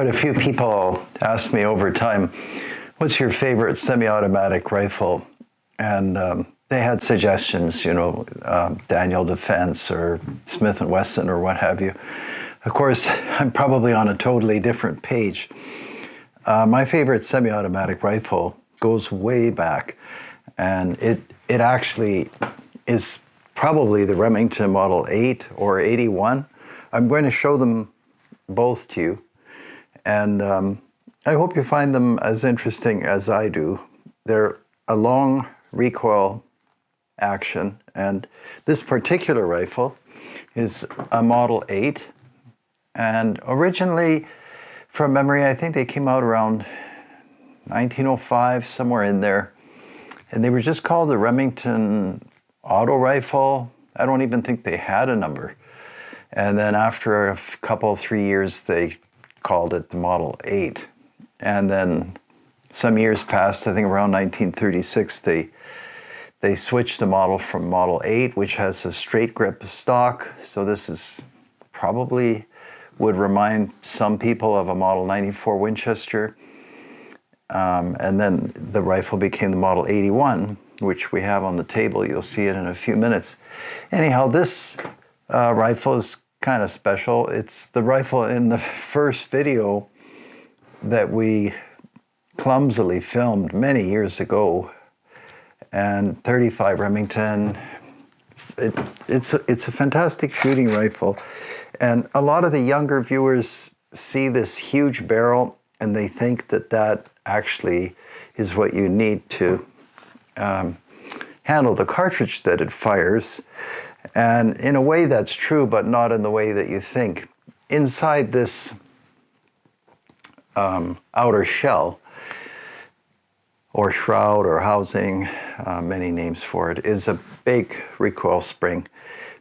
Quite a few people asked me over time, what's your favorite semi-automatic rifle? And they had suggestions, Daniel Defense or Smith & Wesson or what have you. Of course, I'm probably on a totally different page. My favorite semi-automatic rifle goes way back, and it actually is probably the Remington Model 8 or 81. I'm going to show them both to you, and I hope you find them as interesting as I do. They're a long recoil action, and this particular rifle is a Model 8, and originally, from memory, I think they came out around 1905, somewhere in there, and they were just called the Remington Auto Rifle. I don't even think they had a number. And then after a couple, 3 years, they called it the Model 8. And then some years passed, I think around 1936, they switched the model from Model 8, which has a straight grip stock. So this is probably would remind some people of a Model 94 Winchester. And then the rifle became the Model 81, which we have on the table. You'll see it in a few minutes. Anyhow, this rifle is kind of special. It's the rifle in the first video that we clumsily filmed many years ago, and 35 Remington. It's a fantastic shooting rifle, and a lot of the younger viewers see this huge barrel and they think that that actually is what you need to handle the cartridge that it fires. And in a way that's true, but not in the way that you think. Inside this outer shell, or shroud, or housing, many names for it, is a big recoil spring,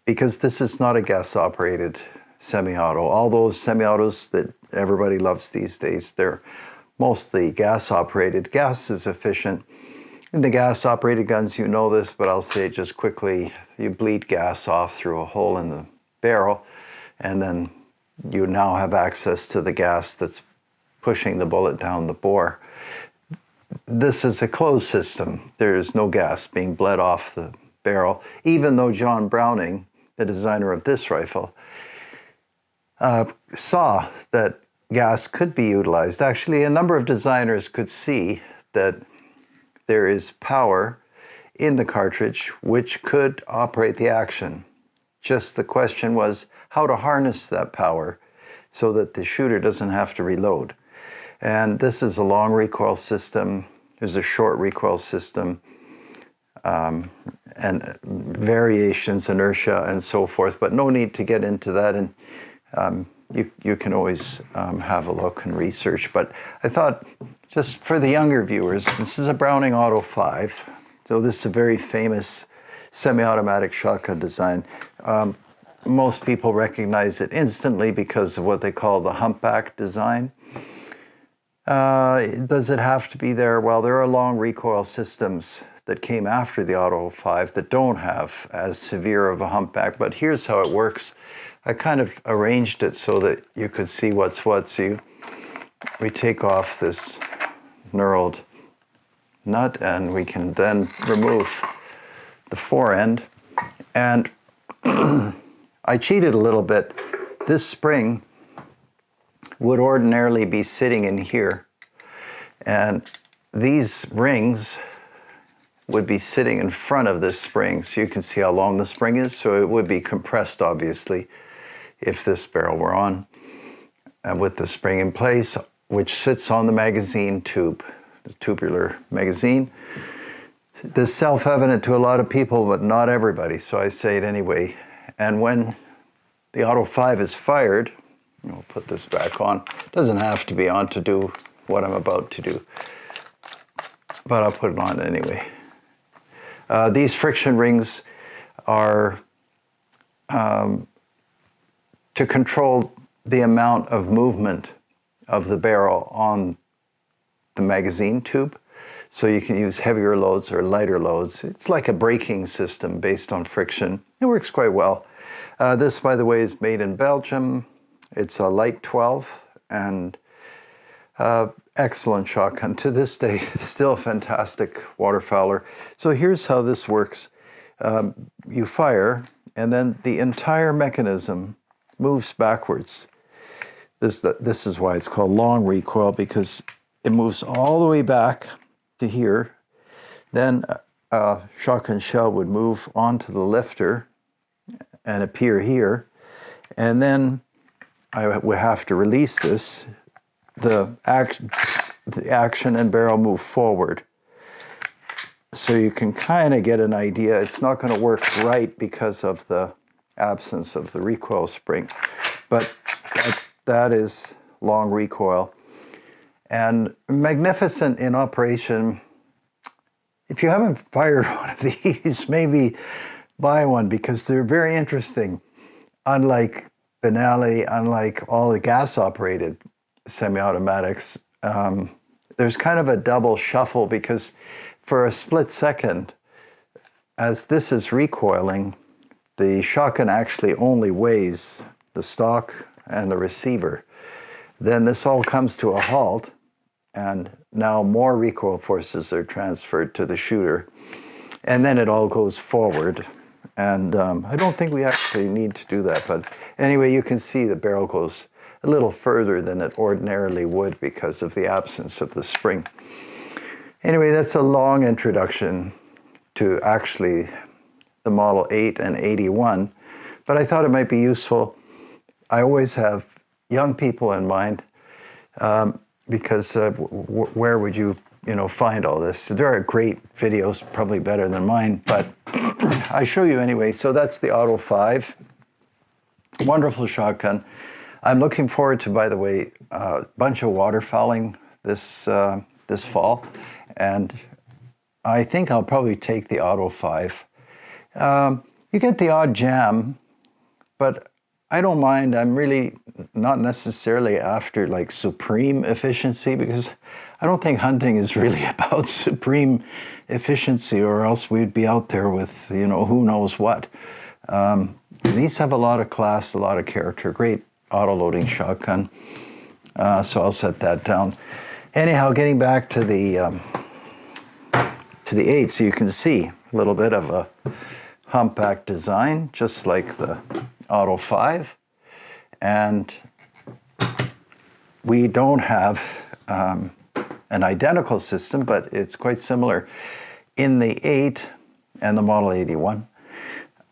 because this is not a gas-operated semi-auto. All those semi-autos that everybody loves these days, they're mostly gas-operated. Gas is efficient. In the gas-operated guns, you know this, but I'll say it just quickly. You bleed gas off through a hole in the barrel, and then you now have access to the gas that's pushing the bullet down the bore. This is a closed system. There's no gas being bled off the barrel, even though John Browning, the designer of this rifle, saw that gas could be utilized. Actually, a number of designers could see that there is power in the cartridge which could operate the action. Just the question was how to harness that power so that the shooter doesn't have to reload. And this is a long recoil system. There's a short recoil system, and variations, inertia, and so forth, but no need to get into that. And you can always have a look and research. But I thought, just for the younger viewers, this is a Browning Auto 5. So this is a very famous semi-automatic shotgun design. Most people recognize it instantly because of what they call the humpback design. Does it have to be there? Well, there are long recoil systems that came after the Auto 5 that don't have as severe of a humpback, but here's how it works. I kind of arranged it so that you could see what's what. So we take off this knurled nut, and we can then remove the fore end. And I cheated a little bit. This spring would ordinarily be sitting in here, and these rings would be sitting in front of this spring, so you can see how long the spring is. So it would be compressed, obviously, if this barrel were on, with the spring in place, which sits on the magazine tube, the tubular magazine. This is self-evident to a lot of people, but not everybody, so I say it anyway. And when the Auto 5 is fired, I'll put this back on. It doesn't have to be on to do what I'm about to do, but I'll put it on anyway. These friction rings are to control the amount of movement of the barrel on the magazine tube. So you can use heavier loads or lighter loads. It's like a braking system based on friction. It works quite well. This, by the way, is made in Belgium. It's a light 12, and Excellent shotgun. To this day, still fantastic waterfowler. So here's how this works. You fire, and then the entire mechanism moves backwards. This is why it's called long recoil, because it moves all the way back to here. Then a shotgun shell would move onto the lifter and appear here. And then I would have to release this. The action and barrel move forward. So you can kind of get an idea. It's not going to work right because of the absence of the recoil spring. But that is long recoil. And magnificent in operation. If you haven't fired one of these, maybe buy one because they're very interesting. Unlike Benelli, unlike all the gas-operated semi-automatics, there's kind of a double shuffle because for a split second, as this is recoiling, the shotgun actually only weighs the stock and the receiver. Then this all comes to a halt, and now more recoil forces are transferred to the shooter, and then it all goes forward. And I don't think we actually need to do that, but anyway, you can see the barrel goes a little further than it ordinarily would because of the absence of the spring. Anyway, that's a long introduction to actually the Model 8 and 81, but I thought it might be useful. I always have young people in mind because where would you find all this? There are great videos, probably better than mine, but I show you anyway. So that's the Auto 5, wonderful shotgun. I'm looking forward to, by the way, a bunch of waterfowling this fall, and I think I'll probably take the Auto 5. You get the odd jam, but I don't mind. I'm really not necessarily after like supreme efficiency because I don't think hunting is really about supreme efficiency, or else we'd be out there with, who knows what. These have a lot of class, a lot of character, great auto-loading shotgun. So I'll set that down. Anyhow, getting back to the 8, so you can see a little bit of a humpback design, just like the Auto 5. And we don't have an identical system, but it's quite similar in the 8 and the Model 81.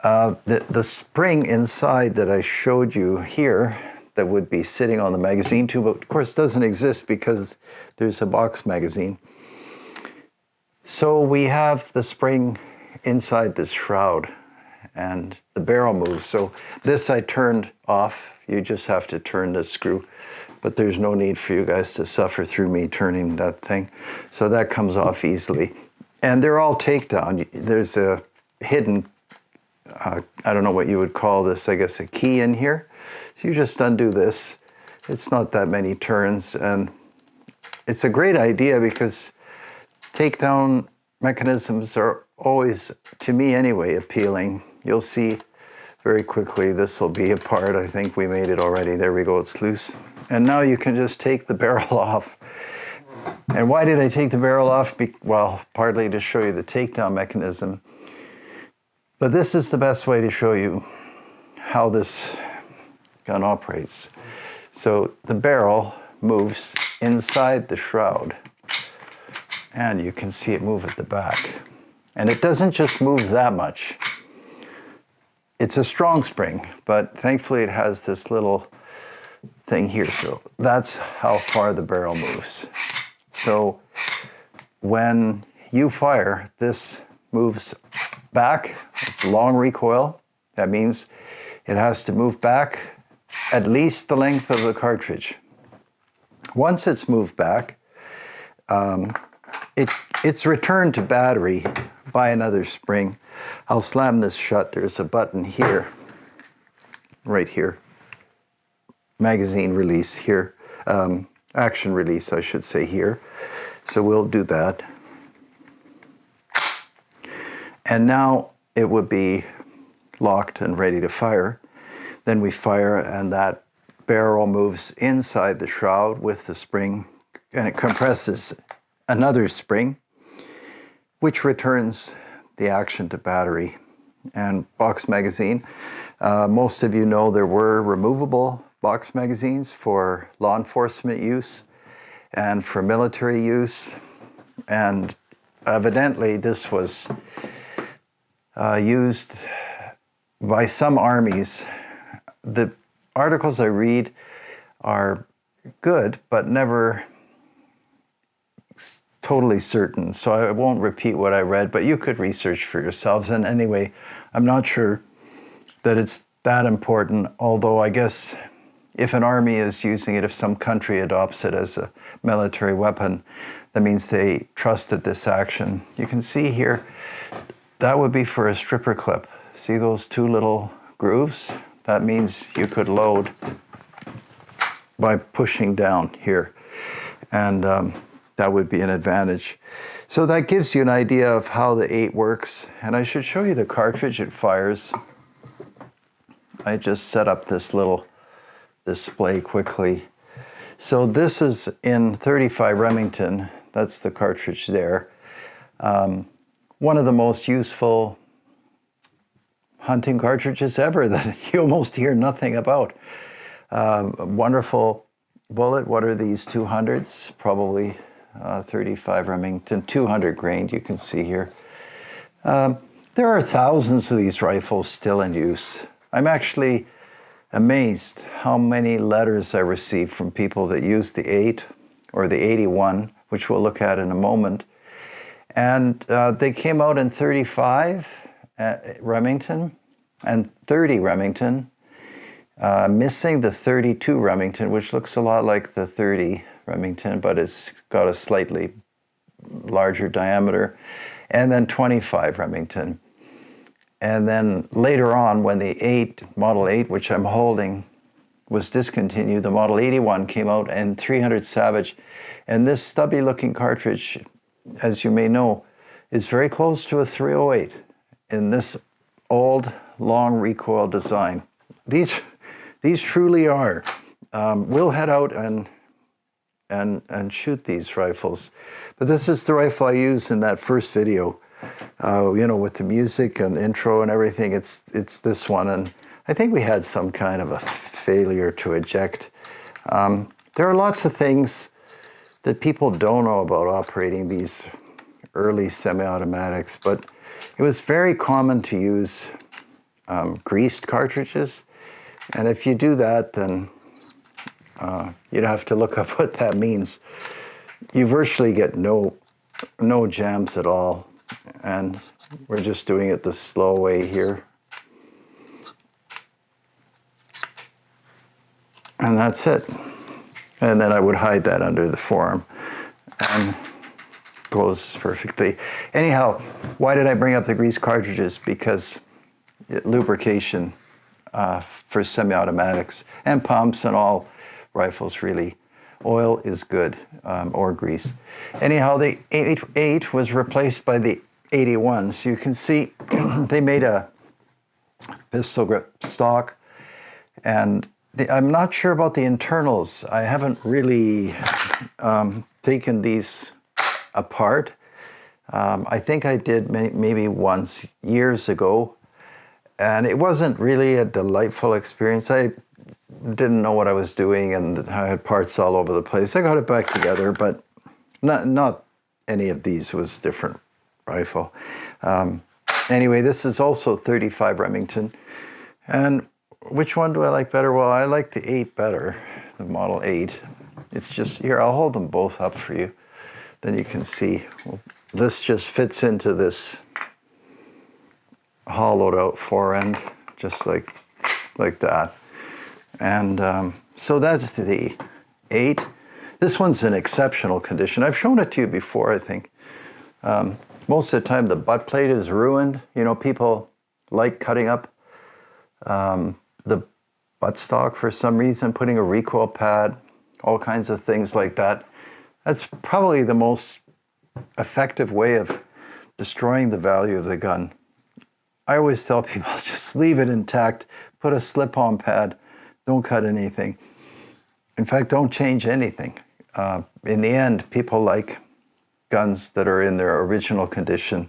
The spring inside that I showed you here that would be sitting on the magazine tube, but of course doesn't exist because there's a box magazine. So we have the spring inside this shroud and the barrel moves. So this I turned off. You just have to turn this screw, but there's no need for you guys to suffer through me turning that thing. So that comes off easily. And they're all takedown. There's a hidden, I don't know what you would call this, I guess a key in here. So you just undo this. It's not that many turns, and it's a great idea because takedown mechanisms are always, to me anyway, appealing. You'll see very quickly this will be apart. I think we made it already. There we go, it's loose. And now you can just take the barrel off. And why did I take the barrel off? Well, partly to show you the takedown mechanism. But this is the best way to show you how this gun operates. So the barrel moves inside the shroud, and you can see it move at the back. And it doesn't just move that much. It's a strong spring, but thankfully it has this little thing here. So that's how far the barrel moves. So when you fire, this moves back. It's long recoil. That means it has to move back at least the length of the cartridge. Once it's moved back, it's returned to battery by another spring. I'll slam this shut. There's a button here, right here. Magazine release here. Action release, I should say, here. So we'll do that. And now it would be locked and ready to fire. Then we fire, and that barrel moves inside the shroud with the spring and it compresses another spring, which returns the action to battery. And box magazine, most of you know there were removable box magazines for law enforcement use and for military use. And evidently this was used by some armies. The articles I read are good, but never totally certain. So I won't repeat what I read, but you could research for yourselves. And anyway, I'm not sure that it's that important, although I guess if an army is using it, if some country adopts it as a military weapon, that means they trusted this action. You can see here, that would be for a stripper clip. See those two little grooves? That means you could load by pushing down here. And that would be an advantage. So that gives you an idea of how the 8 works. And I should show you the cartridge it fires. I just set up this little display quickly. So this is in 35 Remington. That's the cartridge there. One of the most useful hunting cartridges ever that you almost hear nothing about. Wonderful bullet. What are these, 200s? Probably 35 Remington, 200 grain, you can see here. There are thousands of these rifles still in use. I'm actually amazed how many letters I receive from people that use the 8 or the 81, which we'll look at in a moment. And they came out in 35 Remington and 30 Remington, missing the 32 Remington, which looks a lot like the 30 Remington, but it's got a slightly larger diameter, and then 25 Remington. And then later on, when the Model 8, which I'm holding, was discontinued, the Model 81 came out, and 300 Savage. And this stubby-looking cartridge, as you may know, is very close to a 308 in this old, long recoil design. These truly are. We'll head out and shoot these rifles. But this is the rifle I used in that first video, with the music and intro and everything. It's this one, and I think we had some kind of a failure to eject. There are lots of things that people don't know about operating these early semi-automatics, but it was very common to use greased cartridges, and if you do that, then you'd have to look up what that means. You virtually get no jams at all, and we're just doing it the slow way here. And that's it. And then I would hide that under the forearm, and goes perfectly. Anyhow, why did I bring up the grease cartridges? Because lubrication for semi-automatics and pumps and all rifles, really. Oil is good, or grease. Anyhow, the 8 was replaced by the 81. So you can see they made a pistol grip stock, and I'm not sure about the internals. I haven't really taken these apart. I think I did maybe once years ago, and it wasn't really a delightful experience. I didn't know what I was doing, and I had parts all over the place. I got it back together, but not any of these was different rifle. Anyway, this is also 35 Remington. And which one do I like better? Well, I like the 8 better, the Model 8. It's just, here, I'll hold them both up for you. Then you can see. Well, this just fits into this hollowed out fore end, just like that. And so that's the 8. This one's in exceptional condition. I've shown it to you before, I think. Most of the time, the butt plate is ruined. People like cutting up the buttstock for some reason, putting a recoil pad, all kinds of things like that. That's probably the most effective way of destroying the value of the gun. I always tell people, just leave it intact, put a slip-on pad, don't cut anything. In fact, don't change anything. in the end, people like guns that are in their original condition.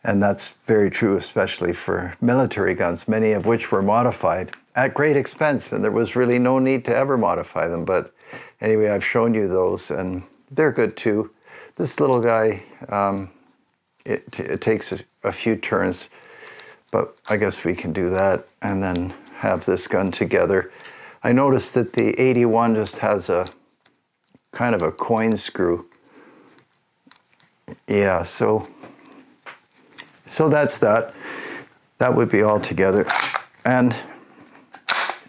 And that's very true, especially for military guns, many of which were modified at great expense. And there was really no need to ever modify them. But anyway, I've shown you those, and they're good too. This little guy, it takes a few turns, but I guess we can do that and then have this gun together. I noticed that the 81 just has a kind of a coin screw. Yeah, so that's that. That would be all together. And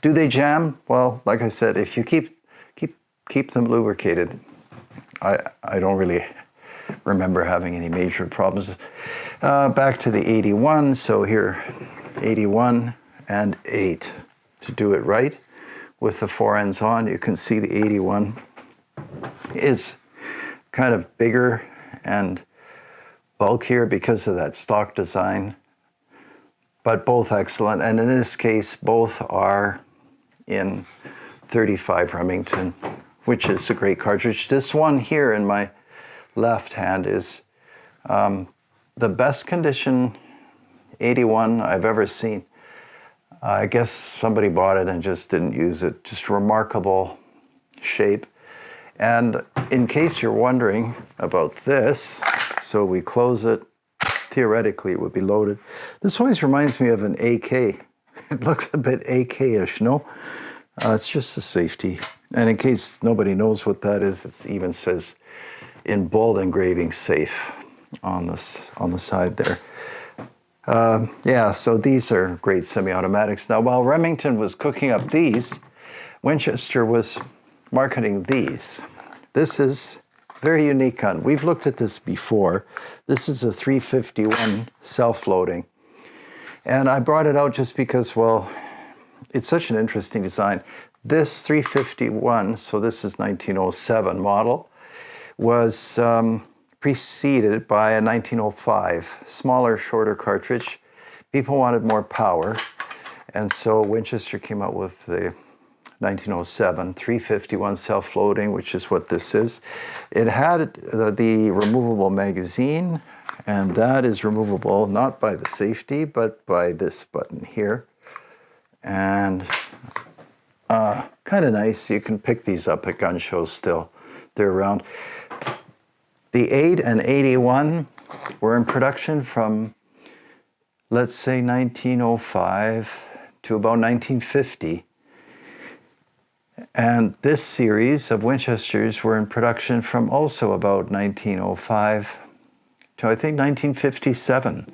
do they jam? Well, like I said, if you keep them lubricated, I don't really remember having any major problems. Back to the 81. So here, 81 and 8 to do it right. With the four ends on, you can see the 81 is kind of bigger and bulkier because of that stock design, but both excellent. And in this case, both are in 35 Remington, which is a great cartridge. This one here in my left hand is the best condition 81 I've ever seen. I guess somebody bought it and just didn't use it. Just remarkable shape. And in case you're wondering about this, so we close it. Theoretically, it would be loaded. This always reminds me of an AK. It looks a bit AK-ish, no? It's just a safety. And in case nobody knows what that is, it even says in bold engraving "safe" on the side there. Yeah, so these are great semi-automatics. Now, while Remington was cooking up these, Winchester was marketing these. This is a very unique gun. We've looked at this before. This is a 351 self-loading. And I brought it out just because, well, it's such an interesting design. This 351, so this is 1907 model, was preceded by a 1905, smaller, shorter cartridge. People wanted more power, and so Winchester came out with the 1907 351 self-loading, which is what this is. It had the removable magazine, and that is removable not by the safety, but by this button here. And kind of nice. You can pick these up at gun shows still. They're around. The 8 and 81 were in production from, let's say, 1905 to about 1950. And this series of Winchesters were in production from also about 1905 to, I think, 1957.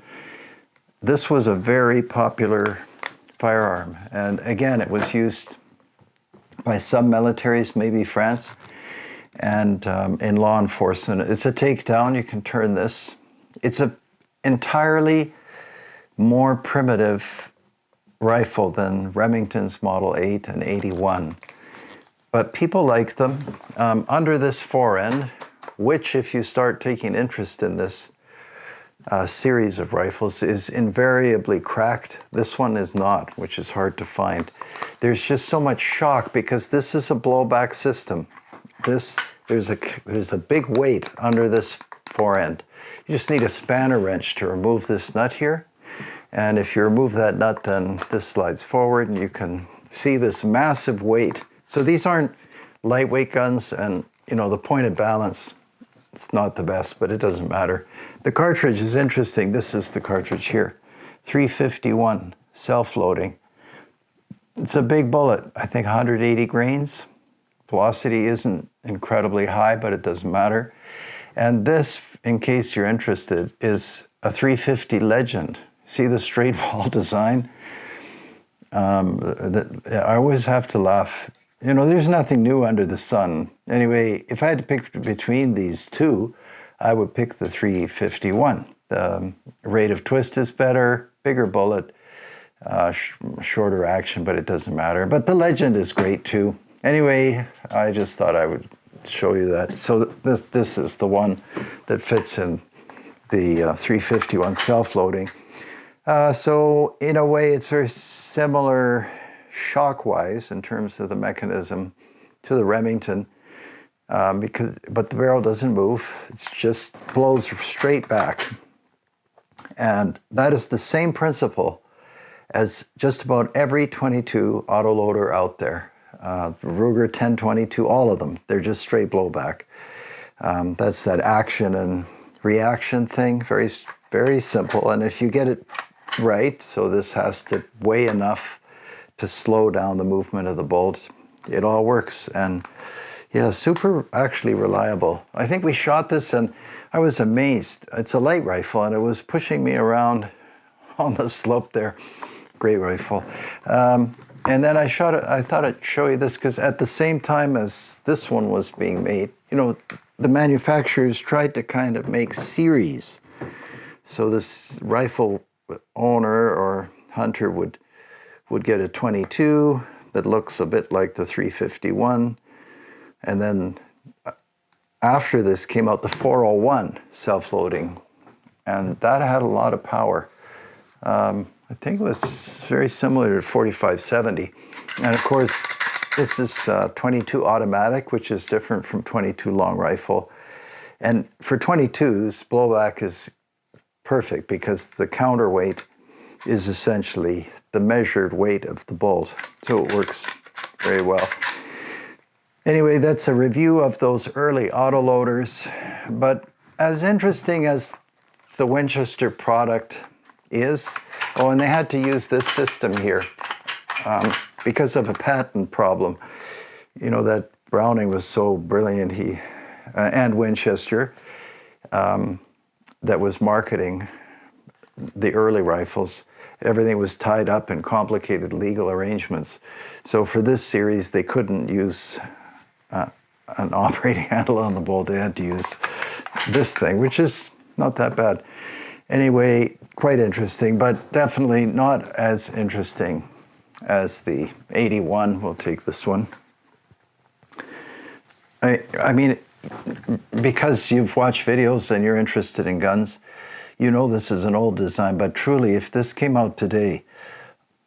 This was a very popular firearm. And again, it was used by some militaries, maybe France, and in law enforcement. It's a takedown. You can turn this. It's an entirely more primitive rifle than Remington's Model 8 and 81. But people like them. Under this forend, which, if you start taking interest in this series of rifles, is invariably cracked. This one is not, which is hard to find. There's just so much shock because this is a blowback system. There's a big weight under this forend. You just need a spanner wrench to remove this nut here. And if you remove that nut, then this slides forward and you can see this massive weight. So these aren't lightweight guns, and the point of balance, it's not the best, but it doesn't matter. The cartridge is interesting. This is the cartridge here. 351 self-loading. It's a big bullet, I think 180 grains. Velocity isn't incredibly high, but it doesn't matter. And this, in case you're interested, is a 350 Legend. See the straight wall design? I always have to laugh. There's nothing new under the sun. Anyway, if I had to pick between these two, I would pick the 351. The rate of twist is better, bigger bullet, shorter action, but it doesn't matter. But the Legend is great too. Anyway, I just thought I would show you that. So this is the one that fits in the 351 self-loading. So in a way, it's very similar shock-wise in terms of the mechanism to the Remington. but the barrel doesn't move. It just blows straight back. And that is the same principle as just about every 22 autoloader out there. Ruger 1022, all of them, they're just straight blowback. That's that action and reaction thing, very, very simple. And if you get it right, so this has to weigh enough to slow down the movement of the bolt, it all works. And yeah, super actually reliable. I think we shot this and I was amazed. It's a light rifle and it was pushing me around on the slope there. Great rifle. And then I shot it, I thought I'd show you this because at the same time as this one was being made, you know, the manufacturers tried to kind of make series. So this rifle owner or hunter would get a 22 that looks a bit like the 351. And then after this came out the 401 self-loading. And that had a lot of power. I think it was very similar to 4570. And of course, this is 22 automatic, which is different from 22 long rifle. And for 22s, blowback is perfect because the counterweight is essentially the measured weight of the bolt. So it works very well. Anyway, that's a review of those early autoloaders. But as interesting as the Winchester product is, oh, and they had to use this system here because of a patent problem. You know, that Browning was so brilliant, and Winchester, that was marketing the early rifles. Everything was tied up in complicated legal arrangements. So for this series, they couldn't use an operating handle on the bolt. They had to use this thing, which is not that bad. Anyway, quite interesting, but definitely not as interesting as the 81. We'll take this one. I mean, because you've watched videos and you're interested in guns, you know this is an old design, but truly, if this came out today,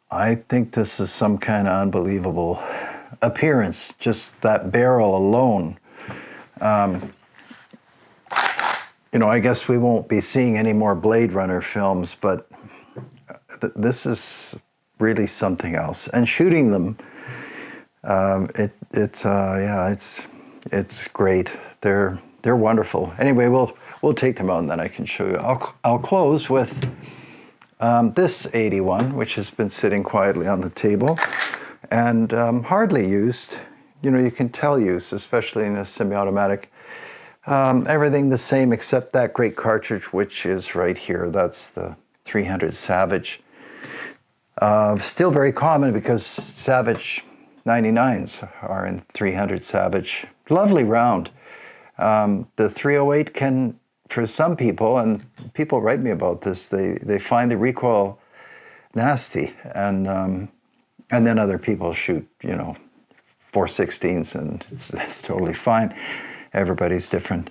I think this is some kind of unbelievable appearance, just that barrel alone. You know, I guess we won't be seeing any more Blade Runner films, but this is really something else. And shooting them, it's great. They're wonderful. Anyway, we'll take them out and then I can show you. I'll close with this 81, which has been sitting quietly on the table and hardly used. You know, you can tell use, especially in a semi-automatic. Everything the same except that great cartridge, which is right here. That's the 300 Savage. Still very common because Savage 99s are in 300 Savage. Lovely round. The 308 can, for some people, and people write me about this, they find the recoil nasty, and then other people shoot, you know, 416s, and it's totally fine. Everybody's different.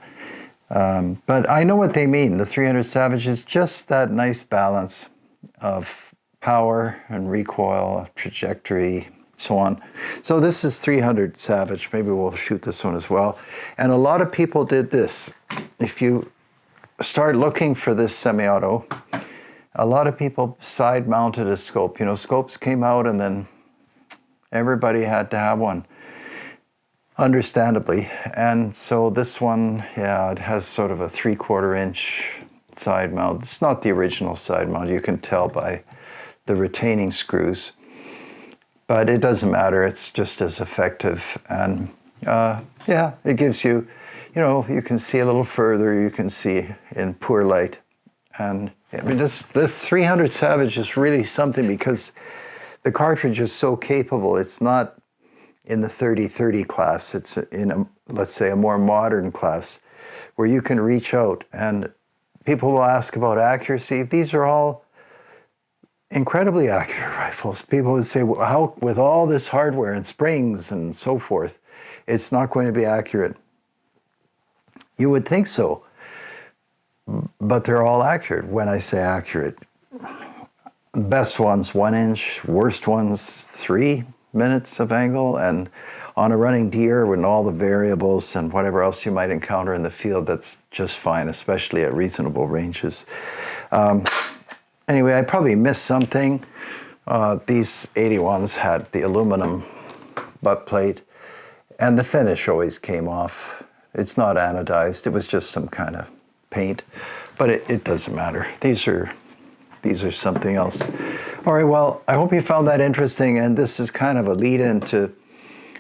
But I know what they mean. The 300 Savage is just that nice balance of power and recoil, trajectory, so on. So this is 300 Savage. Maybe we'll shoot this one as well. And a lot of people did this. If you start looking for this semi-auto, a lot of people side-mounted a scope. You know, scopes came out and then everybody had to have one. Understandably. And so this one, yeah, it has sort of a 3/4 inch side mount. It's not the original side mount. You can tell by the retaining screws. But it doesn't matter. It's just as effective. And yeah, it gives you, you know, you can see a little further. You can see in poor light. And I mean, this 300 Savage is really something because the cartridge is so capable. It's not in the 30-30 class, it's in, let's say, a more modern class where you can reach out. And people will ask about accuracy. These are all incredibly accurate rifles. People would say, well, how, with all this hardware and springs and so forth, it's not going to be accurate. You would think so, but they're all accurate. When I say accurate, best ones 1 inch, worst ones 3 minutes of angle, and on a running deer and all the variables and whatever else you might encounter in the field, that's just fine, especially at reasonable ranges. Anyway, I probably missed something. These 81s had the aluminum butt plate, and the finish always came off. It's not anodized, it was just some kind of paint, but it doesn't matter. These are something else. All right, well, I hope you found that interesting, and this is kind of a lead-in to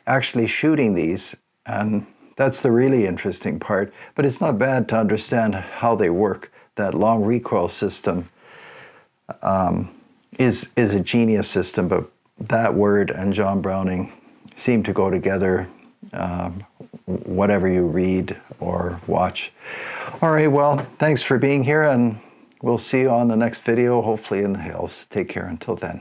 actually shooting these, and that's the really interesting part, but it's not bad to understand how they work. That long recoil system is a genius system, but that word and John Browning seem to go together, whatever you read or watch. All right, well, thanks for being here, and we'll see you on the next video, hopefully in the hills. Take care until then.